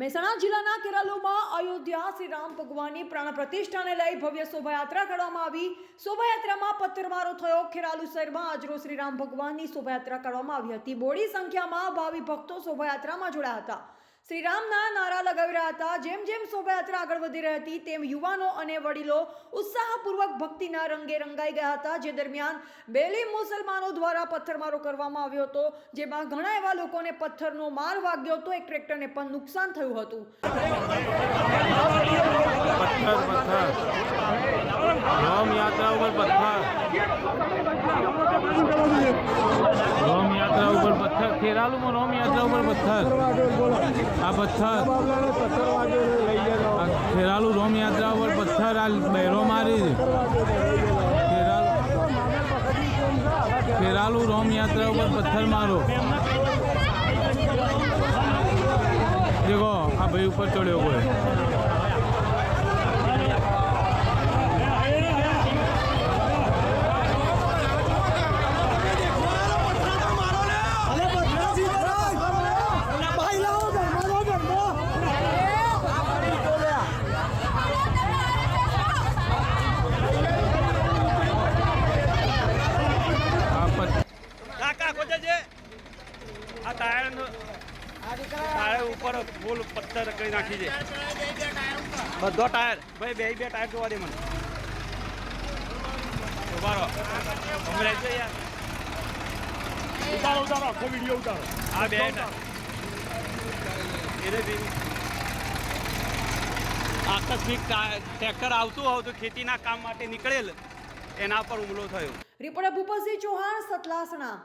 મહેસાણા જિલ્લાના કેરાલુમાં અયોધ્યા શ્રી રામ ભગવાનની પ્રાણ પ્રતિષ્ઠાને લઈ ભવ્ય શોભાયાત્રા કાઢવામાં આવી। શોભાયાત્રામાં પથ્થરમારો થયો। ખેરાલુ શહેરમાં આજરોજ શ્રી રામ ભગવાનની શોભાયાત્રા કાઢવામાં આવી હતી। બોડી સંખ્યામાં ભાવિ ભક્તો શોભાયાત્રામાં જોડાયા હતા। શ્રી રામના નારા લગાવી રહ્યા હતા। જેમ જેમ શોભાયાત્રા આગળ વધી રહી હતી તેમ યુવાનો અને વડીલો ઉત્સાહપૂર્વક ભક્તિના રંગે રંગાઈ ગયા હતા। જે દરમિયાન બેલી મુસલમાનો દ્વારા પથ્થરમારો કરવામાં આવ્યો હતો, જેમાં ઘણા એવા લોકોને પથ્થરનો માર વાગ્યો હતો। એક ટ્રેક્ટરને પણ નુકસાન થયું હતું। रोम यात्रा ऊपर पत्थर, रोम यात्रा ऊपर पत्थर, खेरालू में रोम यात्रा ऊपर पत्थर, आ पत्थर खेरालू रोम यात्रा ऊपर पत्थर आ बहरो मारी। खेरालू रोम यात्रा ऊपर पत्थर मारो। देखो आ भाई ऊपर चढ़ो कोई। આ ટાયર ઉપર ફૂલ પથ્થર કરી નાખી છે। બધો ટાયર ભાઈ બે ટાયર જોવા દે મને। ઉભારો છે યાર, ઉતારો આખો વિડીયો ઉતારો। આ બે એને બી આકસ્મિક ટ્રેક્ટર આવતું ખેતીના કામ માટે નીકળેલ, એના પર હુમલો થયો। રિપોર્ટર ભૂપતસિંહ ચૌહાણ, સતલાસણા।